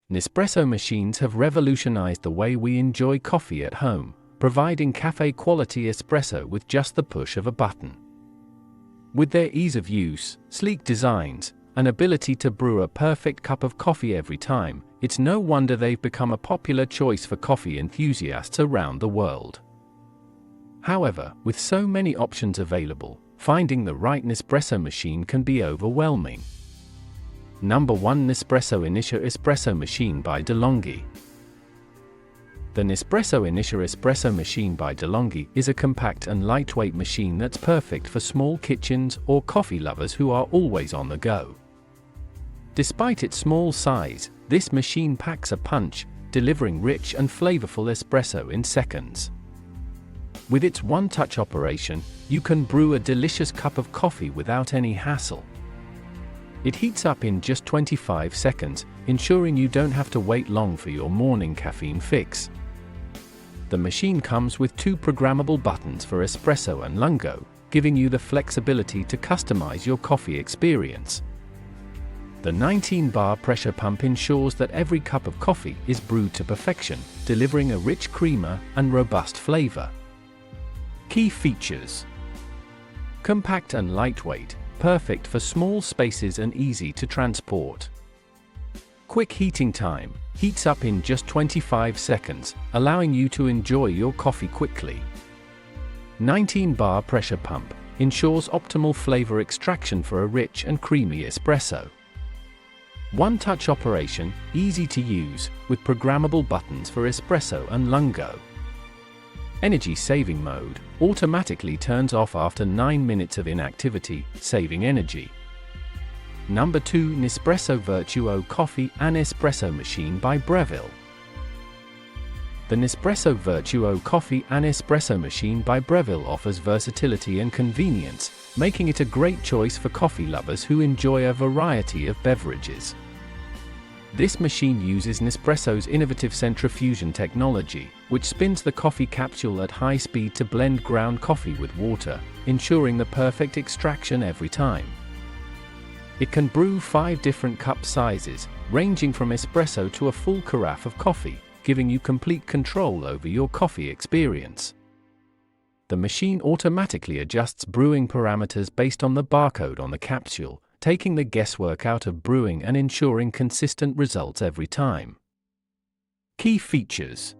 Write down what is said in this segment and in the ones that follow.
Nespresso machines have revolutionized the way we enjoy coffee at home, providing cafe-quality espresso with just the push of a button. With their ease of use, sleek designs, and ability to brew a perfect cup of coffee every time, it's no wonder they've become a popular choice for coffee enthusiasts around the world. However, with so many options available, finding the right Nespresso machine can be overwhelming. Number 1. Nespresso Initia Espresso Machine by DeLonghi. The Nespresso Initia Espresso Machine by DeLonghi is a compact and lightweight machine that's perfect for small kitchens or coffee lovers who are always on the go. Despite its small size, this machine packs a punch, delivering rich and flavorful espresso in seconds. With its one-touch operation, you can brew a delicious cup of coffee without any hassle. It heats up in just 25 seconds, ensuring you don't have to wait long for your morning caffeine fix. The machine comes with 2 programmable buttons for espresso and lungo, giving you the flexibility to customize your coffee experience. The 19-bar pressure pump ensures that every cup of coffee is brewed to perfection, delivering a rich creamer and robust flavor. Key features: compact and lightweight, perfect for small spaces and easy to transport. Quick heating time, heats up in just 25 seconds, allowing you to enjoy your coffee quickly. 19-bar pressure pump, ensures optimal flavor extraction for a rich and creamy espresso. One-touch operation, easy to use, with programmable buttons for espresso and lungo. Energy saving mode, automatically turns off after 9 minutes of inactivity, saving energy. Number 2. Nespresso Vertuo Coffee and Espresso Machine by Breville. The Nespresso Vertuo Coffee and Espresso Machine by Breville offers versatility and convenience, making it a great choice for coffee lovers who enjoy a variety of beverages. This machine uses Nespresso's innovative centrifusion technology, which spins the coffee capsule at high speed to blend ground coffee with water, ensuring the perfect extraction every time. It can brew 5 different cup sizes, ranging from espresso to a full carafe of coffee, giving you complete control over your coffee experience. The machine automatically adjusts brewing parameters based on the barcode on the capsule, taking the guesswork out of brewing and ensuring consistent results every time. Key features: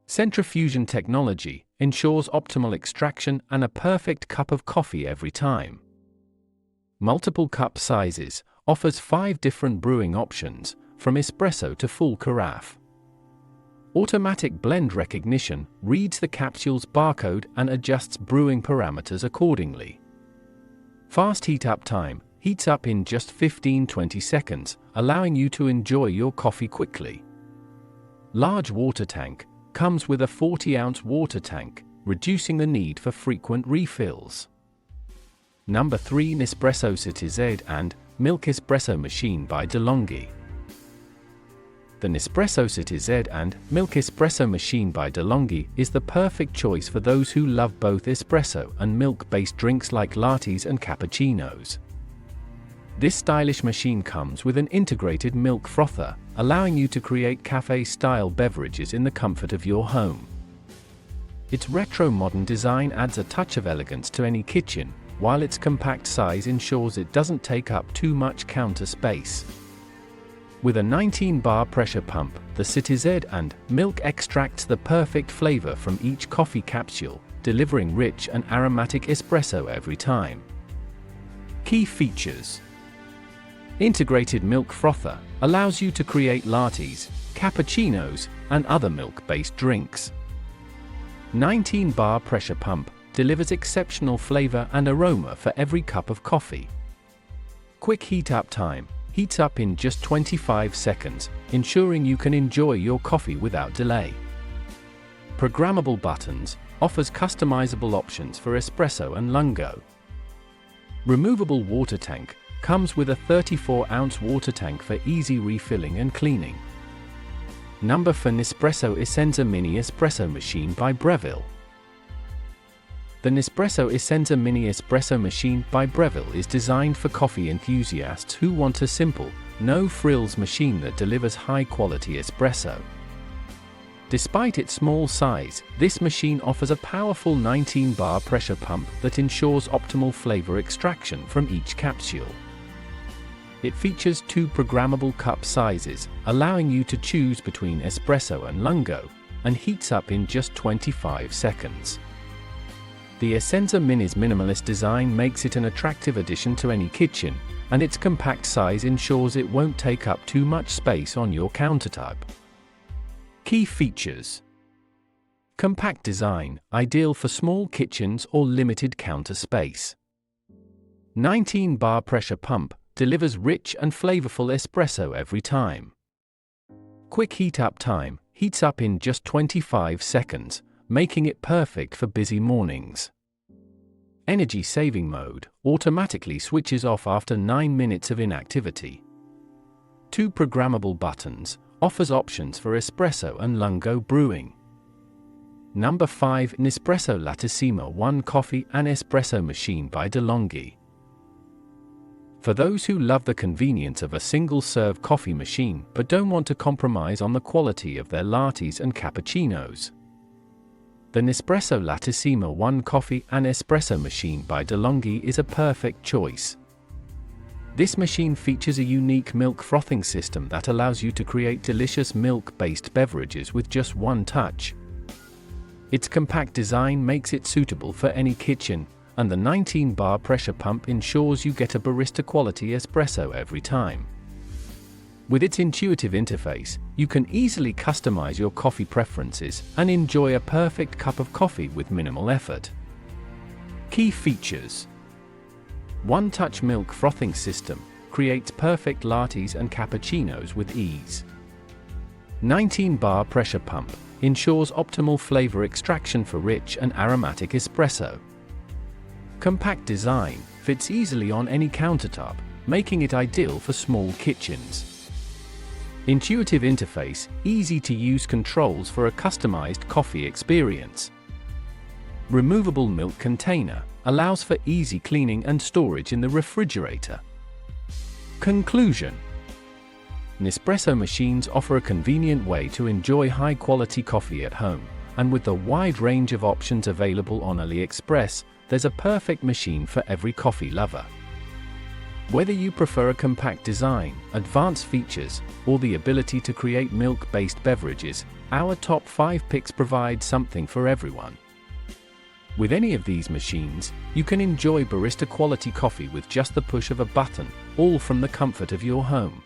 centrifusion technology, ensures optimal extraction and a perfect cup of coffee every time. Multiple cup sizes, offers 5 different brewing options, from espresso to full carafe. Automatic blend recognition, reads the capsule's barcode and adjusts brewing parameters accordingly. Fast heat-up time, heats up in just 15-20 seconds, allowing you to enjoy your coffee quickly. Large water tank, comes with a 40-ounce water tank, reducing the need for frequent refills. Number 3. Nespresso Citizen and Milk Espresso Machine by DeLonghi. The Nespresso Citizen and Milk Espresso Machine by DeLonghi is the perfect choice for those who love both espresso and milk-based drinks like lattes and cappuccinos. This stylish machine comes with an integrated milk frother, allowing you to create cafe-style beverages in the comfort of your home. Its retro-modern design adds a touch of elegance to any kitchen, while its compact size ensures it doesn't take up too much counter space. With a 19-bar pressure pump, the Citizen and Milk extracts the perfect flavor from each coffee capsule, delivering rich and aromatic espresso every time. Key features: integrated milk frother, allows you to create lattes, cappuccinos, and other milk-based drinks. 19-bar pressure pump, delivers exceptional flavor and aroma for every cup of coffee. Quick heat-up time, heats up in just 25 seconds, ensuring you can enjoy your coffee without delay. Programmable buttons, offers customizable options for espresso and lungo. Removable water tank, comes with a 34-ounce water tank for easy refilling and cleaning. Number 4. Nespresso Essenza Mini Espresso Machine by Breville. The Nespresso Essenza Mini Espresso Machine by Breville is designed for coffee enthusiasts who want a simple, no-frills machine that delivers high-quality espresso. Despite its small size, this machine offers a powerful 19-bar pressure pump that ensures optimal flavor extraction from each capsule. It features 2 programmable cup sizes, allowing you to choose between espresso and lungo, and heats up in just 25 seconds. The Essenza Mini's minimalist design makes it an attractive addition to any kitchen, and its compact size ensures it won't take up too much space on your countertop. Key features: compact design, ideal for small kitchens or limited counter space. 19-bar pressure pump, delivers rich and flavorful espresso every time. Quick heat-up time, heats up in just 25 seconds, making it perfect for busy mornings. Energy saving mode, automatically switches off after 9 minutes of inactivity. 2 programmable buttons, offers options for espresso and lungo brewing. Number 5. Nespresso Lattissima 1 Coffee and Espresso Machine by DeLonghi. For those who love the convenience of a single-serve coffee machine but don't want to compromise on the quality of their lattes and cappuccinos, the Nespresso Lattissima 1 Coffee and Espresso Machine by DeLonghi is a perfect choice. This machine features a unique milk frothing system that allows you to create delicious milk-based beverages with just one touch. Its compact design makes it suitable for any kitchen, and the 19-bar pressure pump ensures you get a barista-quality espresso every time. With its intuitive interface, you can easily customize your coffee preferences and enjoy a perfect cup of coffee with minimal effort. Key features: one-touch milk frothing system, creates perfect lattes and cappuccinos with ease. 19-bar pressure pump, ensures optimal flavor extraction for rich and aromatic espresso. Compact design, fits easily on any countertop, making it ideal for small kitchens. Intuitive interface, easy-to-use controls for a customized coffee experience. Removable milk container, allows for easy cleaning and storage in the refrigerator. Conclusion: Nespresso machines offer a convenient way to enjoy high-quality coffee at home, and with the wide range of options available on Aliexpress, there's a perfect machine for every coffee lover. Whether you prefer a compact design, advanced features, or the ability to create milk-based beverages, our top 5 picks provide something for everyone. With any of these machines, you can enjoy barista-quality coffee with just the push of a button, all from the comfort of your home.